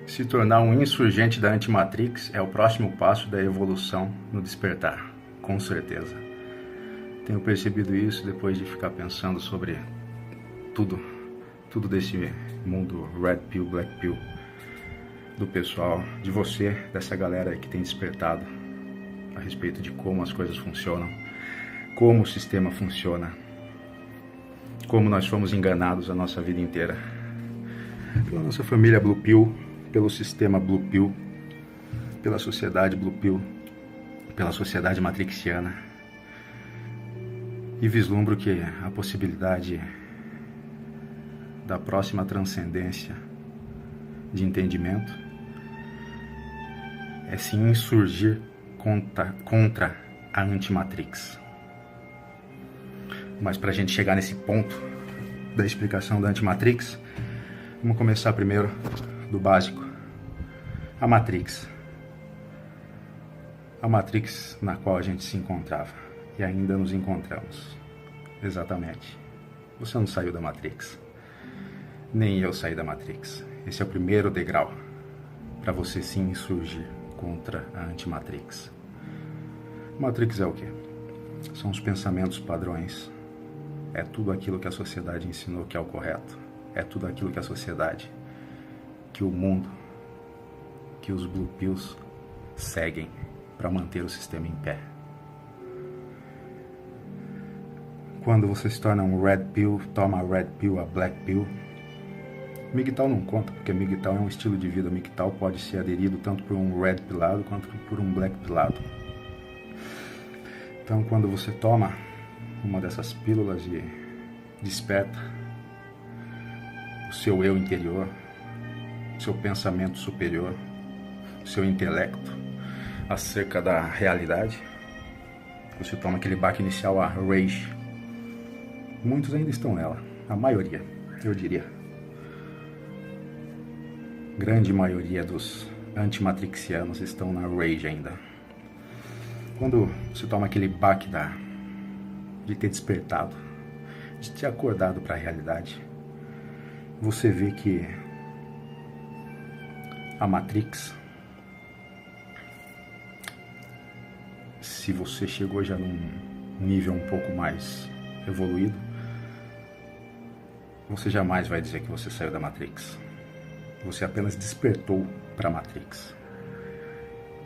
Se tornar um insurgente da Antimatrix é o próximo passo da evolução no despertar, com certeza. Tenho percebido isso depois de ficar pensando sobre tudo desse mundo Red Pill, Black Pill, do pessoal, de você, dessa galera que tem despertado a respeito de como as coisas funcionam, como o sistema funciona, como nós fomos enganados a nossa vida inteira pela nossa família Blue Pill, pelo sistema Blue Pill, pela sociedade Blue Pill, pela sociedade matrixiana, e vislumbro que a possibilidade da próxima transcendência de entendimento é se insurgir contra a Antimatrix. Mas para a gente chegar nesse ponto da explicação da Antimatrix, vamos começar primeiro do básico. A Matrix. A Matrix na qual a gente se encontrava e ainda nos encontramos. Exatamente. Você não saiu da Matrix. Nem eu saí da Matrix. Esse é o primeiro degrau para você se insurgir contra a Antimatrix. Matrix é o quê? São os pensamentos padrões. É tudo aquilo que a sociedade ensinou que é o correto. É tudo aquilo que a sociedade, que o mundo, que os Blue Pills seguem para manter o sistema em pé. Quando você se torna um Red Pill, toma a Red Pill, a Black Pill. MGTOW não conta, porque MGTOW é um estilo de vida. MGTOW pode ser aderido tanto por um Red Pilado quanto por um Black Pilado. Então, quando você toma uma dessas pílulas e desperta o seu eu interior, o seu pensamento superior, o seu intelecto acerca da realidade, você toma aquele baque inicial, a rage. Muitos ainda estão nela, a maioria, eu diria. Grande maioria dos antimatrixianos estão na rage ainda. Quando você toma aquele baque de ter despertado, de ter acordado para a realidade, você vê que a Matrix, se você chegou já num nível um pouco mais evoluído, você jamais vai dizer que você saiu da Matrix. Você apenas despertou para a Matrix.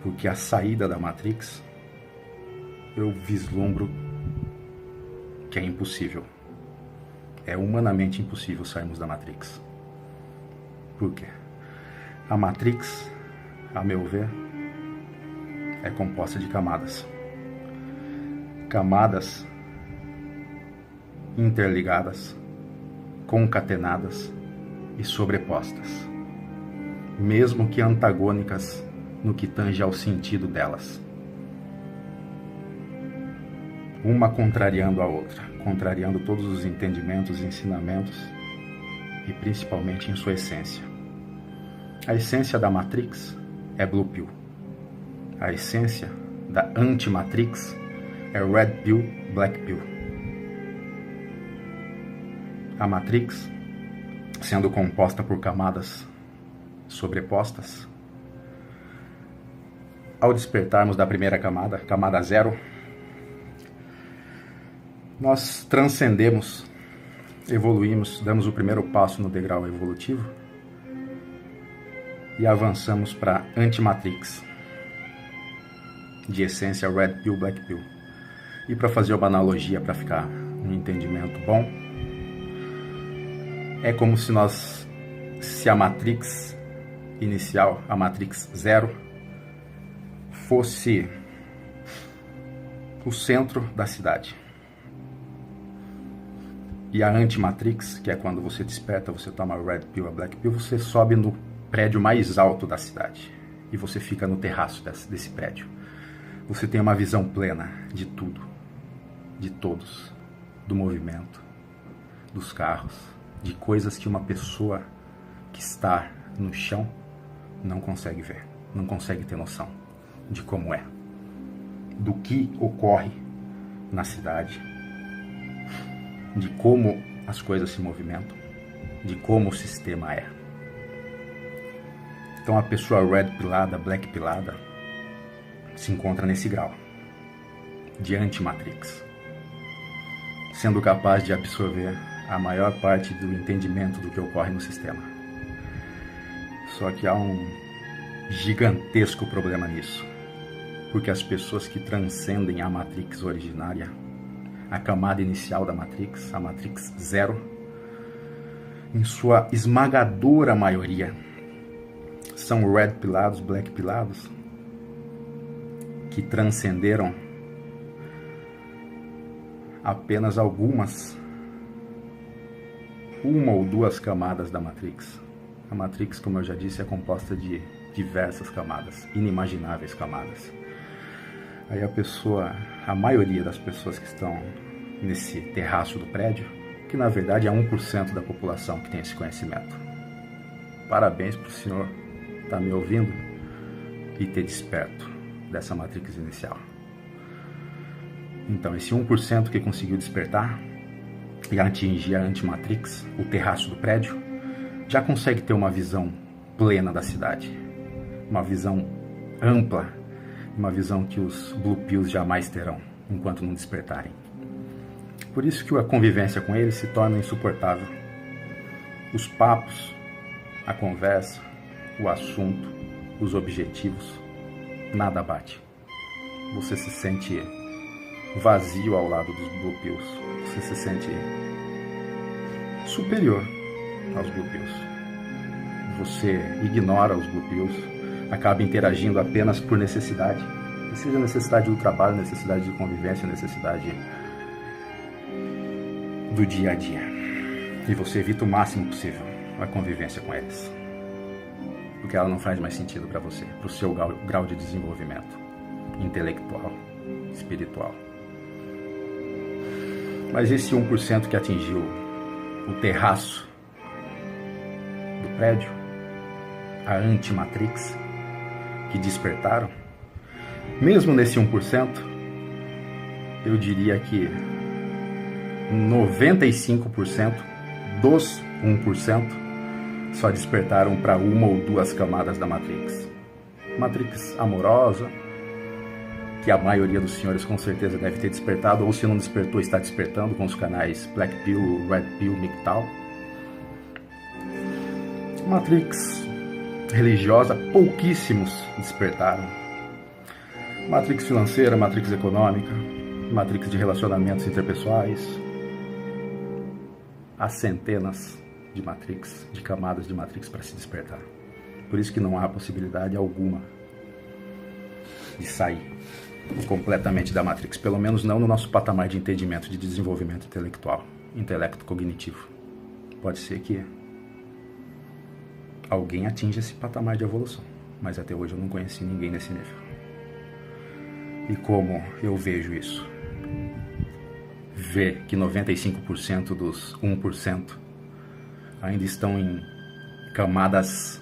Porque a saída da Matrix, eu vislumbro que é impossível. É humanamente impossível sairmos da Matrix. Por quê? A Matrix, a meu ver, é composta de camadas. Camadas interligadas, concatenadas e sobrepostas, mesmo que antagônicas no que tange ao sentido delas. Uma contrariando a outra, contrariando todos os entendimentos e ensinamentos, e principalmente em sua essência. A essência da Matrix é Blue Pill. A essência da Antimatrix é Red Pill, Black Pill. A Matrix, sendo composta por camadas sobrepostas, ao despertarmos da primeira camada, camada 0, nós transcendemos, evoluímos, damos o primeiro passo no degrau evolutivo e avançamos para Antimatrix, de essência Red Pill, Black Pill. E para fazer uma analogia, para ficar um entendimento bom, é como se a Matrix inicial, a Matrix 0, fosse o centro da cidade. E a Antimatrix, que é quando você desperta, você toma a Red Pill, a Black Pill, você sobe no prédio mais alto da cidade. E você fica no terraço desse prédio. Você tem uma visão plena de tudo, de todos, do movimento, dos carros, de coisas que uma pessoa que está no chão não consegue ver, não consegue ter noção de como é, do que ocorre na cidade, de como as coisas se movimentam, de como o sistema é. Então a pessoa red pilada, black pilada, se encontra nesse grau de anti-matrix, sendo capaz de absorver a maior parte do entendimento do que ocorre no sistema. Só que há um gigantesco problema nisso, porque as pessoas que transcendem a Matrix originária, a camada inicial da Matrix, a Matrix Zero, em sua esmagadora maioria, são red pilados, black pilados, que transcenderam apenas uma ou duas camadas da Matrix. A Matrix, como eu já disse, é composta de diversas camadas, inimagináveis camadas. Aí a maioria das pessoas que estão nesse terraço do prédio, que na verdade é 1% da população que tem esse conhecimento. Parabéns para o senhor estar me ouvindo e ter desperto dessa Matrix inicial. Então, esse 1% que conseguiu despertar e atingir a anti-Matrix, o terraço do prédio, já consegue ter uma visão plena da cidade, uma visão ampla, uma visão que os Blue Pills jamais terão enquanto não despertarem. Por isso que a convivência com eles se torna insuportável. Os papos, a conversa, o assunto, os objetivos, nada bate. Você se sente vazio ao lado dos Blue Pills. Você se sente superior aos Blue Pills. Você ignora os Blue Pills, acaba interagindo apenas por necessidade, seja necessidade do trabalho, necessidade de convivência, necessidade do dia a dia. E você evita o máximo possível a convivência com eles, porque ela não faz mais sentido para você, para o seu grau de desenvolvimento intelectual, espiritual. Mas esse 1% que atingiu o terraço do prédio, a anti-Matrix, que despertaram, mesmo nesse 1%, eu diria que 95% dos 1% só despertaram para uma ou duas camadas da Matrix. Matrix amorosa, que a maioria dos senhores com certeza deve ter despertado, ou se não despertou, está despertando com os canais Black Pill, Red Pill, MGTOW. Matrix religiosa, pouquíssimos despertaram. Matrix financeira, Matrix econômica, Matrix de relacionamentos interpessoais. Há centenas de Matrix, de camadas de Matrix para se despertar. Por isso que não há possibilidade alguma de sair completamente da Matrix, pelo menos não no nosso patamar de entendimento, de desenvolvimento intelectual, intelecto cognitivo. Pode ser que alguém atinja esse patamar de evolução, mas até hoje eu não conheci ninguém nesse nível. E como eu vejo isso? Ver que 95% dos 1% ainda estão em camadas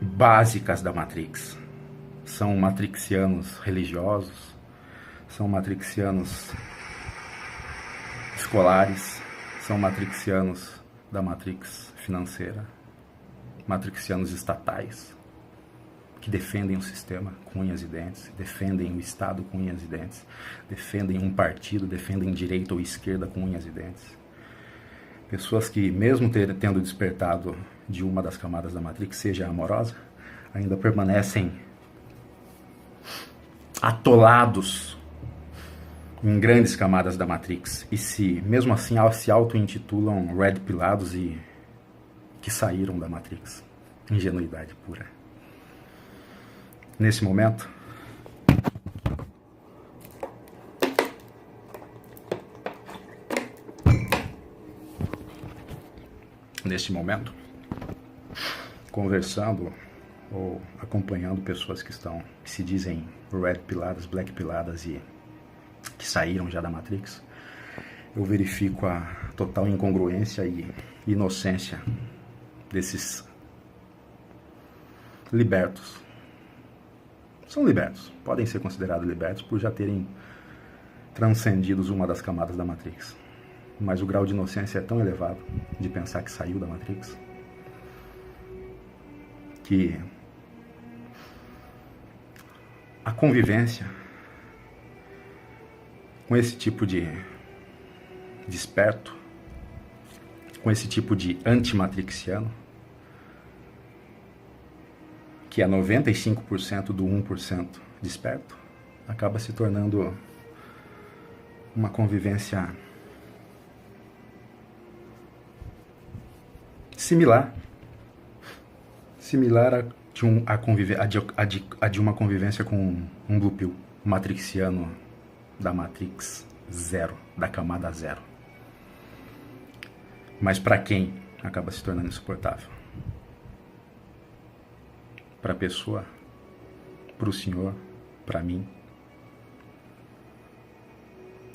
básicas da Matrix. São matrixianos religiosos, são matrixianos escolares, são matrixianos da Matrix financeira, matrixianos estatais, que defendem o sistema com unhas e dentes, defendem o Estado com unhas e dentes, defendem um partido, defendem direita ou esquerda com unhas e dentes. Pessoas que, mesmo tendo despertado de uma das camadas da Matrix, seja amorosa, ainda permanecem atolados em grandes camadas da Matrix e mesmo assim se auto-intitulam Red Pilados e que saíram da Matrix. Ingenuidade pura. Nesse momento, conversando ou acompanhando pessoas que se dizem Red Piladas, Black Piladas e que saíram já da Matrix, eu verifico a total incongruência e inocência desses libertos. São libertos, podem ser considerados libertos por já terem transcendido uma das camadas da Matrix. Mas o grau de inocência é tão elevado de pensar que saiu da Matrix, que a convivência com esse tipo de desperto, com esse tipo de antimatrixiano, que é 95% do 1% desperto, acaba se tornando uma convivência similar a de uma convivência com um Blue Pill, um matrixiano da Matrix 0, da camada 0. Mas para quem acaba se tornando insuportável? Para a pessoa, para o senhor, para mim.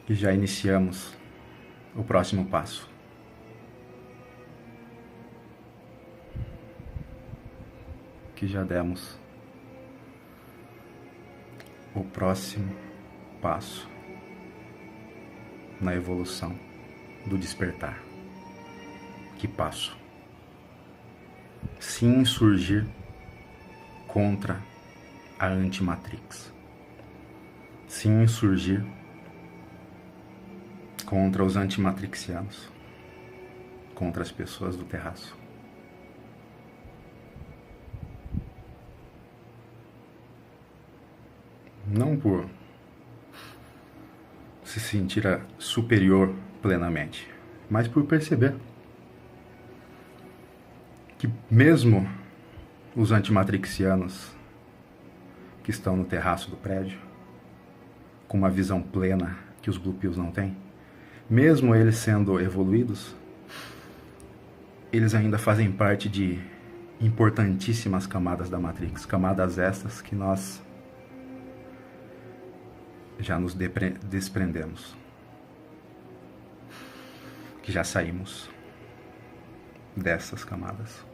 E já iniciamos o próximo passo. Que já demos o próximo passo na evolução do despertar. Que passo? Se insurgir contra a antimatrix. Se insurgir contra os antimatrixianos, contra as pessoas do terraço. Não por se sentir superior plenamente, mas por perceber que mesmo os antimatrixianos que estão no terraço do prédio, com uma visão plena que os Blue Pills não têm, mesmo eles sendo evoluídos, eles ainda fazem parte de importantíssimas camadas da Matrix, camadas estas que nós já nos desprendemos, que já saímos dessas camadas,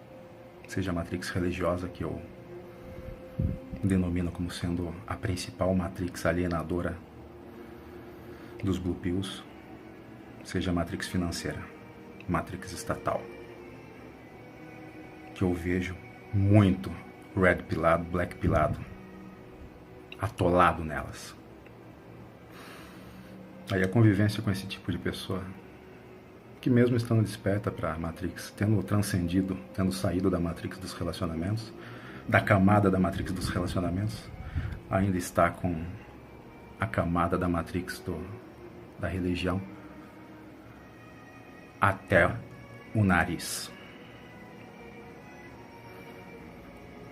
seja a Matrix religiosa, que eu denomino como sendo a principal Matrix alienadora dos Blue Pills, seja a Matrix financeira, Matrix estatal, que eu vejo muito red pilado, black pilado, atolado nelas. Aí a convivência com esse tipo de pessoa, que mesmo estando desperta para a Matrix, tendo transcendido, tendo saído da Matrix dos relacionamentos, da camada da Matrix dos relacionamentos, ainda está com a camada da Matrix da religião até o nariz.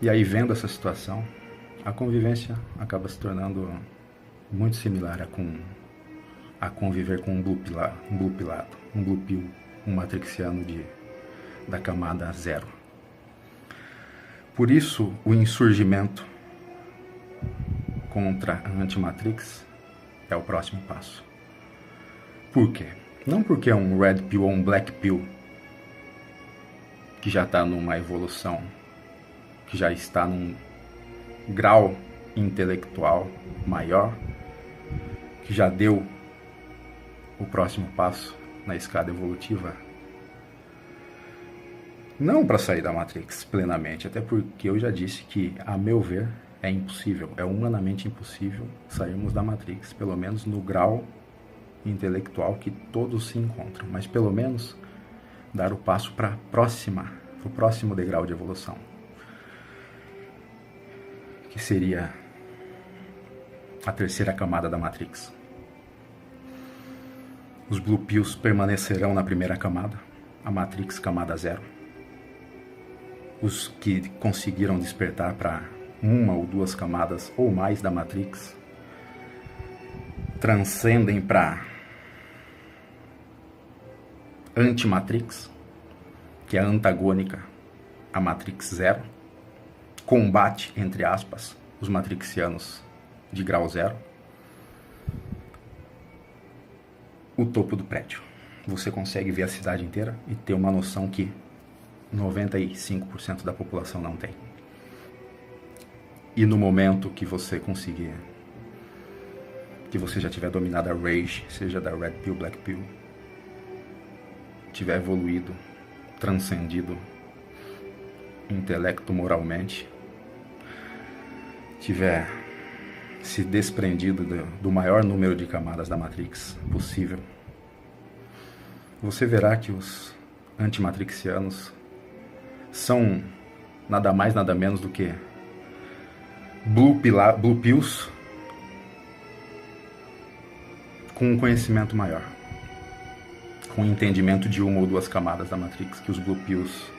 E aí, vendo essa situação, a convivência acaba se tornando muito similar a conviver com um Blue Pill, um matrixiano da camada 0. Por isso, o insurgimento contra a Antimatrix é o próximo passo. Por quê? Não porque é um Red Pill ou um Black Pill que já está numa evolução, que já está num grau intelectual maior, que já deu o próximo passo na escada evolutiva, não para sair da Matrix plenamente, até porque eu já disse que, a meu ver, é impossível, é humanamente impossível sairmos da Matrix, pelo menos no grau intelectual que todos se encontram, mas pelo menos dar o passo para o próximo degrau de evolução, que seria a terceira camada da Matrix. Os Blue Pills permanecerão na primeira camada, a Matrix camada 0. Os que conseguiram despertar para uma ou duas camadas ou mais da Matrix transcendem para Antimatrix, que é antagônica à Matrix 0, combate, entre aspas, os matrixianos de grau 0. O topo do prédio. Você consegue ver a cidade inteira e ter uma noção que 95% da população não tem. E no momento que você conseguir, que você já tiver dominado a Rage, seja da Red Pill, Black Pill, tiver evoluído, transcendido intelecto moralmente, tiver se desprendido do maior número de camadas da Matrix possível, você verá que os antimatrixianos são nada mais, nada menos do que Blue Pills com um conhecimento maior, com um entendimento de uma ou duas camadas da Matrix que os Blue Pills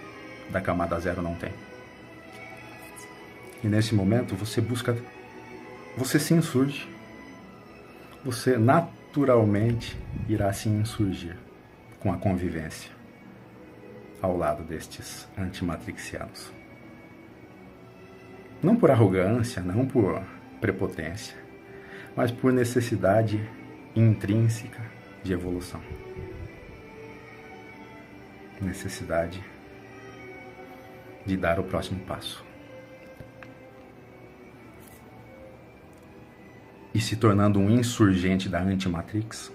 da camada 0 não têm. E nesse momento você se insurge, você naturalmente irá se insurgir com a convivência ao lado destes antimatrixianos. Não por arrogância, não por prepotência, mas por necessidade intrínseca de evolução. Necessidade de dar o próximo passo. E se tornando um insurgente da Antimatrix,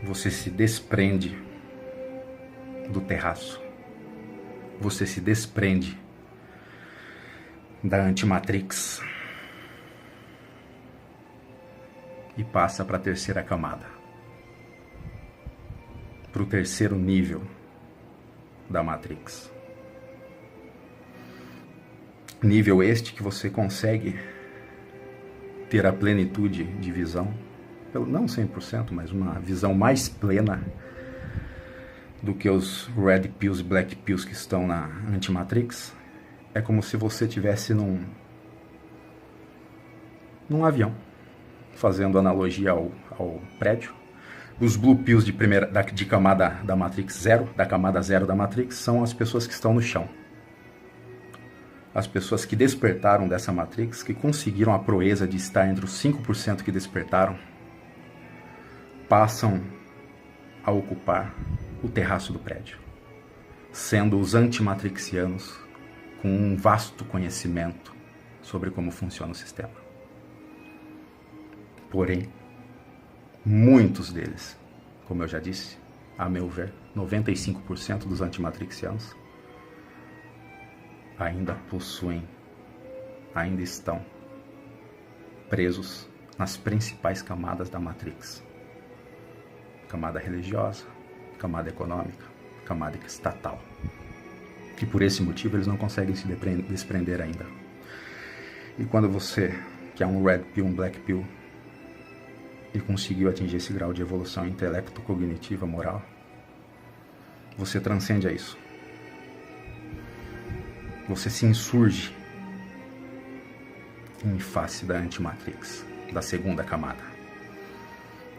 você se desprende do terraço. Você se desprende da Antimatrix e passa para a terceira camada, para o terceiro nível da Matrix. Nível este que você consegue ter a plenitude de visão, não 100%, mas uma visão mais plena do que os Red Pills e Black Pills que estão na Antimatrix. É como se você estivesse num avião, fazendo analogia ao prédio. Os Blue Pills de camada da Matrix 0, da camada 0 da Matrix, são as pessoas que estão no chão. As pessoas que despertaram dessa Matrix, que conseguiram a proeza de estar entre os 5% que despertaram, passam a ocupar o terraço do prédio, sendo os antimatrixianos com um vasto conhecimento sobre como funciona o sistema. Porém, muitos deles, como eu já disse, a meu ver, 95% dos antimatrixianos ainda estão presos nas principais camadas da Matrix. Camada religiosa, camada econômica, camada estatal. E por esse motivo eles não conseguem se desprender ainda. E quando você, que é um Red Pill, um Black Pill, e conseguiu atingir esse grau de evolução intelecto-cognitiva, moral, você transcende a isso. Você se insurge em face da Antimatrix, da segunda camada.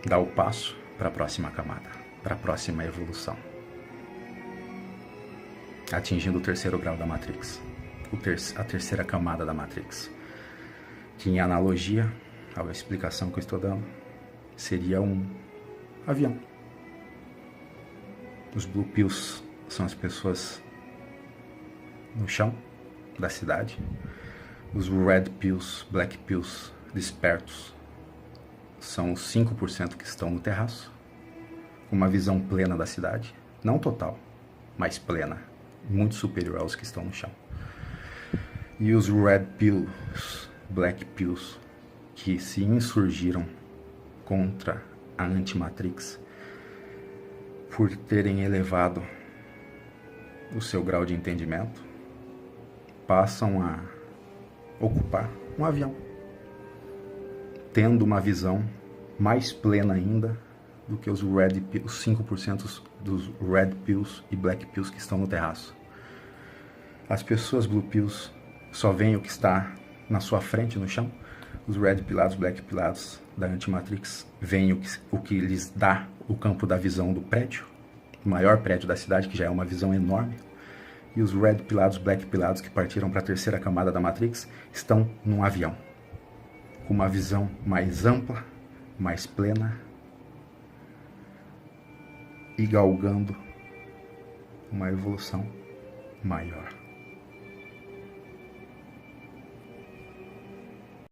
Dá o passo para a próxima camada, para a próxima evolução, atingindo o terceiro grau da Matrix, a terceira camada da Matrix, que em analogia à explicação que eu estou dando, seria um avião. Os Blue Pills são as pessoas no chão da cidade. Os Red Pills, Black Pills despertos são os 5% que estão no terraço, com uma visão plena da cidade, não total, mas plena, muito superior aos que estão no chão. E os Red Pills, Black Pills, que se insurgiram contra a Antimatrix por terem elevado o seu grau de entendimento, passam a ocupar um avião, tendo uma visão mais plena ainda do que os 5% dos Red Pills e Black Pills que estão no terraço. As pessoas Blue Pills só veem o que está na sua frente, no chão. Os Red Pilados, Black Pilados da Antimatrix veem o que lhes dá o campo da visão do prédio, o maior prédio da cidade, que já é uma visão enorme. E os Red Pilados, Black Pilados, que partiram para a terceira camada da Matrix, estão num avião, com uma visão mais ampla, mais plena, e galgando uma evolução maior.